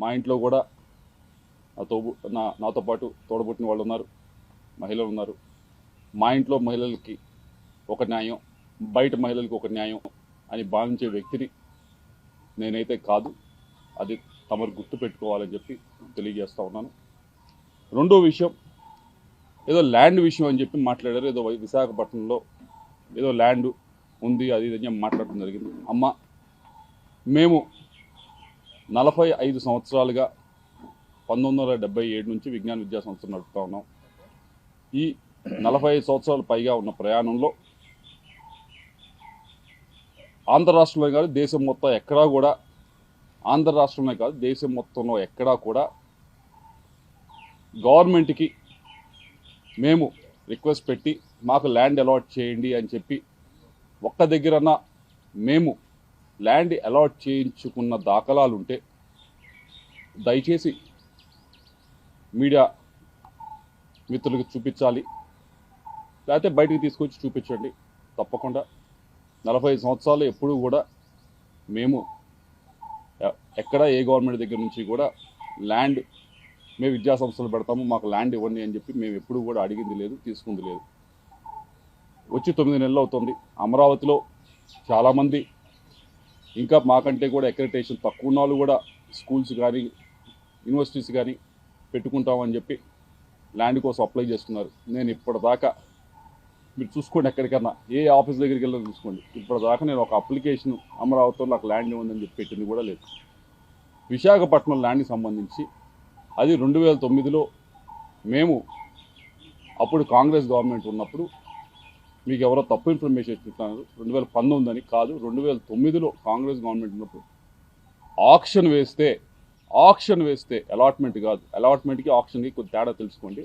మా ఇంట్లో కూడా నాతో పాటు తోడబుట్టిన వాళ్ళు ఉన్నారు, మహిళలు ఉన్నారు. మా ఇంట్లో మహిళలకి ఒక న్యాయం, బయట మహిళలకు ఒక న్యాయం అని భావించే వ్యక్తిని నేనైతే కాదు. అది తమరు గుర్తుపెట్టుకోవాలని చెప్పి తెలియజేస్తూ ఉన్నాను. రెండో విషయం, ఏదో ల్యాండ్ విషయం అని చెప్పి మాట్లాడారు. ఏదో విశాఖపట్నంలో ఏదో ల్యాండ్ ఉంది అది ఇది మాట్లాడటం జరిగింది. అమ్మ, మేము 45 సంవత్సరాలుగా 1977 నుంచి విజ్ఞాన విద్యా సంస్థ నడుపుతా ఉన్నాం. ఈ 45 సంవత్సరాలు పైగా ఉన్న ప్రయాణంలో ఆంధ్ర రాష్ట్రంలో కాదు దేశం మొత్తం ఎక్కడా కూడా, ఆంధ్ర రాష్ట్రంలో కాదు దేశం మొత్తంలో ఎక్కడా కూడా గవర్నమెంట్కి మేము రిక్వెస్ట్ పెట్టి మాకు ల్యాండ్ అలాట్ చేయండి అని చెప్పి ఒక్క దగ్గరన్నా మేము ల్యాండ్ అలాట్ చేయించుకున్న దాఖలాలు ఉంటే దయచేసి మీడియా మిత్రులకు చూపించాలి, లేకపోతే బయటికి తీసుకొచ్చి చూపించండి. తప్పకుండా 45 సంవత్సరాలు ఎప్పుడూ కూడా మేము ఎక్కడ ఏ గవర్నమెంట్ దగ్గర నుంచి కూడా ల్యాండ్ మేము విద్యా సంస్థలు పెడతాము మాకు ల్యాండ్ ఇవ్వండి అని చెప్పి మేము ఎప్పుడూ కూడా అడిగింది లేదు, తీసుకుంది లేదు. వచ్చి 9 నెలలు అవుతుంది. అమరావతిలో చాలామంది ఇంకా మాకంటే కూడా అక్రెడిటేషన్ తక్కువ ఉన్న వాళ్ళు కూడా స్కూల్స్ కానీ యూనివర్సిటీస్ కానీ పెట్టుకుంటామని చెప్పి ల్యాండ్ కోసం అప్లై చేస్తున్నారు. నేను ఇప్పటిదాకా మీరు చూసుకోండి, ఎక్కడికన్నా ఏ ఆఫీస్ దగ్గరికి వెళ్ళి చూసుకోండి, ఇప్పటిదాకా నేను ఒక అప్లికేషన్ అమరావతిలో నాకు ల్యాండ్ ఉందని చెప్పి పెట్టింది కూడా లేదు. విశాఖపట్నం ల్యాండ్కి సంబంధించి అది 2009లో మేము అప్పుడు కాంగ్రెస్ గవర్నమెంట్ ఉన్నప్పుడు మీకు ఎవరో తప్పు ఇన్ఫర్మేషన్ ఇస్తున్నారు, 2019 అని కాదు, 2009లో కాంగ్రెస్ గవర్నమెంట్ ఉన్నప్పుడు ఆక్షన్ వేస్తే అలాట్మెంట్ కాదు, అలాట్మెంట్కి ఆక్షన్కి కొంచెం తేడా తెలుసుకోండి.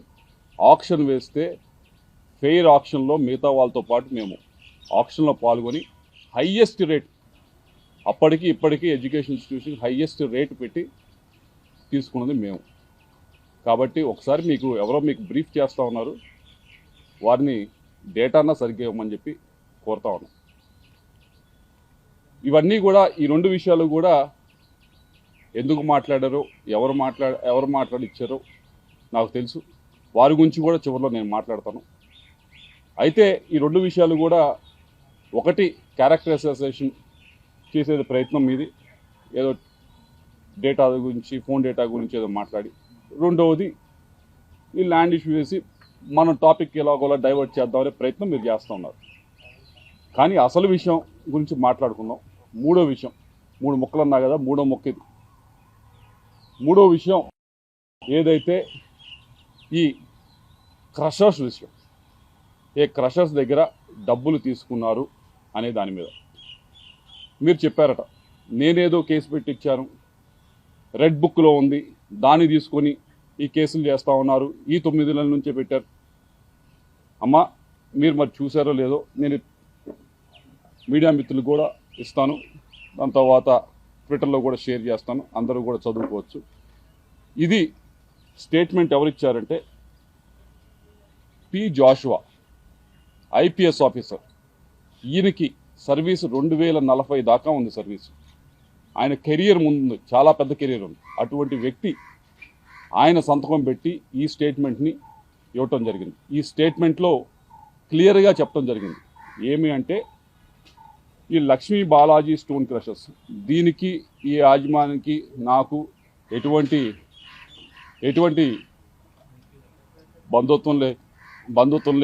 ఆక్షన్ వేస్తే ఫెయిర్ ఆక్షన్లో మిగతా వాళ్ళతో పాటు మేము ఆక్షన్లో పాల్గొని హయ్యెస్ట్ రేట్, అప్పటికి ఇప్పటికీ ఎడ్యుకేషన్ ఇన్స్టిట్యూషన్ హయ్యెస్ట్ రేట్ పెట్టి తీసుకున్నది మేము. కాబట్టి ఒకసారి ఎవరో మీకు బ్రీఫ్ చేస్తూ ఉన్నారు, వారిని డేటానా సరిగ్గా ఇవ్వమని చెప్పి కోరుతా ఉన్నాం. ఇవన్నీ కూడా ఈ రెండు విషయాలు కూడా ఎందుకు మాట్లాడారో ఎవరు మాట్లాడిచ్చారో నాకు తెలుసు. వారి గురించి కూడా చివరిలో నేను మాట్లాడతాను. అయితే ఈ రెండు విషయాలు కూడా, ఒకటి క్యారెక్టర్ అసోసియేషన్ చేసే ప్రయత్నం మీది, ఏదో డేటా గురించి ఫోన్ డేటా గురించి ఏదో మాట్లాడి, రెండవది ఈ ల్యాండ్ ఇష్యూ చేసి మనం టాపిక్ ఎలాగోలా డైవర్ట్ చేద్దామనే ప్రయత్నం మీరు చేస్తూ ఉన్నారు. కానీ అసలు విషయం గురించి మాట్లాడుకుందాం. మూడో విషయం, 3 ముక్కలు అన్నా కదా, మూడో ముక్క ఇది. మూడో విషయం ఏదైతే ఈ క్రషర్స్ విషయం, ఏ క్రషర్స్ దగ్గర డబ్బులు తీసుకున్నారు అనే దాని మీద మీరు చెప్పారట, నేనేదో కేసు పెట్టించాను, రెడ్ బుక్లో ఉంది, దాన్ని తీసుకొని ఈ కేసులు చేస్తూ ఉన్నారు, ఈ 9 నెలల నుంచే పెట్టారు. అమ్మ, మీరు మరి చూసారో లేదో, నేను మీడియా మిత్రులు కూడా ఇస్తాను, దాని తర్వాత ట్విట్టర్లో కూడా షేర్ చేస్తాను, అందరూ కూడా చదువుకోవచ్చు. ఇది స్టేట్మెంట్ ఎవరిచ్చారంటే పి జాషువా, ఐపీఎస్ ఆఫీసర్. ఈయనకి సర్వీసు 2040 దాకా ఉంది సర్వీసు. ఆయన కెరియర్ ముందు చాలా పెద్ద కెరియర్ ఉంది. అటువంటి వ్యక్తి ఆయన సంతకం పెట్టి ఈ స్టేట్మెంట్ని ఇవ్వటం జరిగింది. ఈ స్టేట్మెంట్లో క్లియర్గా చెప్పడం జరిగింది ఏమి అంటే, ఈ లక్ష్మీ బాలాజీ స్టోన్ క్రషర్స్, దీనికి ఈ యాజమానికి నాకు ఎటువంటి బంధుత్వం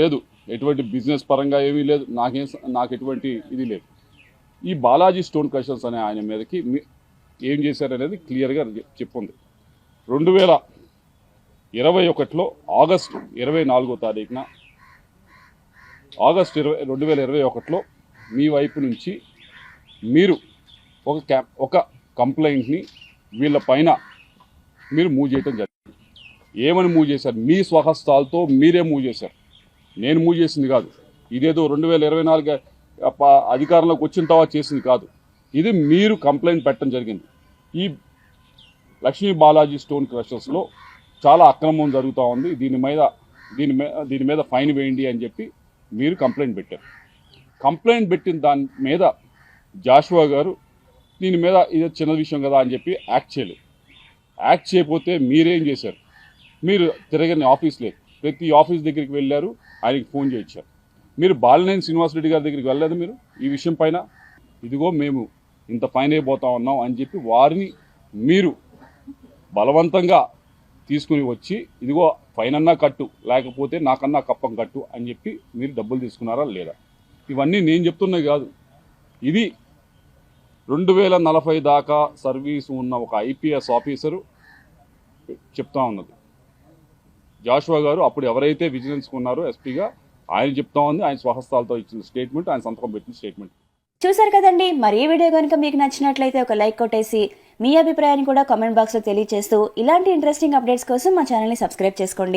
లేదు, ఎటువంటి బిజినెస్ పరంగా ఏమీ లేదు, నాకు ఎటువంటి ఇది లేదు. ఈ బాలాజీ స్టోన్ క్రషర్స్ అనే ఆయన మీదకి ఏం చేశారనేది క్లియర్గా చెప్పుంది. 2021లో ఆగస్టు 24వ తారీఖున 2021లో మీ వైపు నుంచి మీరు ఒక కంప్లైంట్ని వీళ్ళ పైన మీరు మూవ్ చేయటం జరిగింది. ఏమని మూవ్ చేశారు? మీ స్వహస్తాలతో మీరే మూవ్ చేశారు, నేను మూవ్ చేసింది కాదు. ఇదేదో 2024 అధికారంలోకి వచ్చిన తర్వాత చేసింది కాదు. ఇది మీరు కంప్లైంట్ పెట్టడం జరిగింది. ఈ లక్ష్మీ బాలాజీ స్టోన్ క్రషర్స్లో చాలా అక్రమం జరుగుతూ ఉంది, దీని మీద ఫైన్ వేయండి అని చెప్పి మీరు కంప్లైంట్ పెట్టారు. కంప్లైంట్ పెట్టిన దాని మీద జాషువా గారు దీని మీద ఇది చిన్న విషయం కదా అని చెప్పి యాక్ట్ చేయలేదు. యాక్ట్ చేయకపోతే మీరేం చేశారు? మీరు తిరగని ఆఫీస్ లేదు, ప్రతి ఆఫీస్ దగ్గరికి వెళ్ళారు, ఆయనకి ఫోన్ చేయించారు. మీరు బాలినేని శ్రీనివాసరెడ్డి గారి దగ్గరికి వెళ్ళలేదు మీరు ఈ విషయం పైన? ఇదిగో మేము ఇంత ఫైన్ అయిపోతా ఉన్నాం అని చెప్పి వారిని మీరు బలవంతంగా తీసుకుని వచ్చి ఇదిగో ఫైన్ అన్నా కట్టు, లేకపోతే నాకన్నా కప్పం కట్టు అని చెప్పి మీరు డబ్బులు తీసుకున్నారా లేదా? ఇవన్నీ నేను చెప్తున్నది కాదు, ఇది 2040 దాకా సర్వీసు ఉన్న ఒక ఐపీఎస్ ఆఫీసరు చెప్తా ఉన్నది. జాషువా గారు అప్పుడు ఎవరైతే విజిలెన్స్ ఉన్నారో ఎస్పీగా ఆయన చెప్తా ఉంది, ఆయన స్వహస్తాలతో ఇచ్చిన స్టేట్మెంట్, ఆయన సంతకం పెట్టిన స్టేట్మెంట్. చూసారు కదండి. మరి ఈ వీడియో కనుక మీకు నచ్చినట్లయితే ఒక లైక్ కొట్టేసి మీ అభిప్రాయాన్ని కూడా కామెంట్ బాక్స్లో తెలియజేస్తూ ఇలాంటి ఇంట్రెస్టింగ్ అప్డేట్స్ కోసం మా ఛానల్ని సబ్స్క్రైబ్ చేసుకోండి.